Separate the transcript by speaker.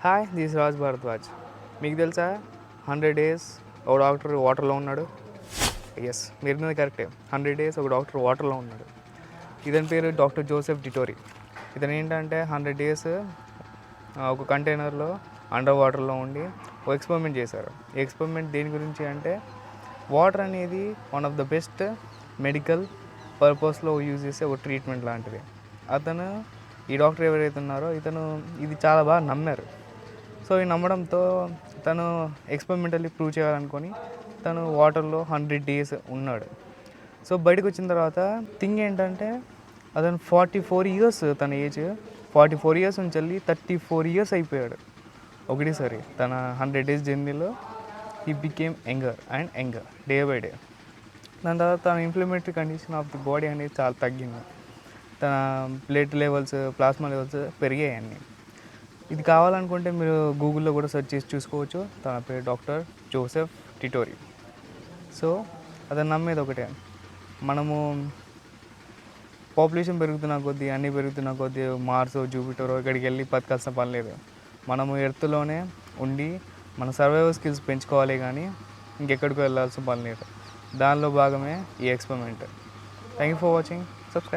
Speaker 1: Hi this Raj Bharadwaj. మీకు తెలుసా 100 days ఒక డాక్టర్ వాటర్లో ఉన్నాడు? ఎస్, మీరు విన్నది కరెక్టే. 100 డేస్ ఒక డాక్టర్ వాటర్లో ఉన్నాడు. ఇతని పేరు డాక్టర్ జోసెఫ్ డిటోరీ. ఇతను ఏంటంటే 100 డేస్ ఒక కంటైనర్లో అండర్ వాటర్లో ఉండి ఒక ఎక్స్పెరిమెంట్ చేశారు. ఈ ఎక్స్పెరిమెంట్ దేని గురించి అంటే వాటర్ అనేది one of the best medical పర్పస్లో యూజ్ చేసే ఒక ట్రీట్మెంట్ లాంటిది. అతను ఈ డాక్టర్ ఎవరైతే ఉన్నారో ఇతను ఇది చాలా బాగా నమ్మారు. సో ఈ నమ్మడంతో తను ఎక్స్పెరిమెంటల్లీ ప్రూవ్ చేయాలనుకొని తను వాటర్లో 100 డేస్ ఉన్నాడు. సో బయటకు వచ్చిన తర్వాత థింగ్ ఏంటంటే అతను 44 ఇయర్స్, తన ఏజ్ 44 ఇయర్స్ నుంచి వెళ్ళి 34 ఇయర్స్ అయిపోయాడు ఒకటేసారి. తన 100 డేస్ జర్నీలో he became younger and younger day by day. దాని తర్వాత తన inflammatory condition of the body అనేది చాలా తగ్గింది. తన బ్లడ్ లెవెల్స్, ప్లాస్మా లెవెల్స్ పెరిగాయి అన్నీ. ఇది కావాలనుకుంటే మీరు గూగుల్లో కూడా సెర్చ్ చేసి చూసుకోవచ్చు. తన పేరు డాక్టర్ జోసెఫ్ డిటోరీ. సో అతను నమ్మేది ఒకటే, మనము పాపులేషన్ పెరుగుతున్న కొద్దీ, అన్నీ పెరుగుతున్న కొద్దీ మార్స్, జూపిటర్ ఇక్కడికి వెళ్ళి బతకాల్సిన పని లేదు. మనము ఎర్త్లోనే ఉండి మన సర్వైవల్ స్కిల్స్ పెంచుకోవాలి, కానీ ఇంకెక్కడికి వెళ్ళాల్సిన పని లేదు. దానిలో భాగమే ఈ experiment. Thank you for watching. Subscribe.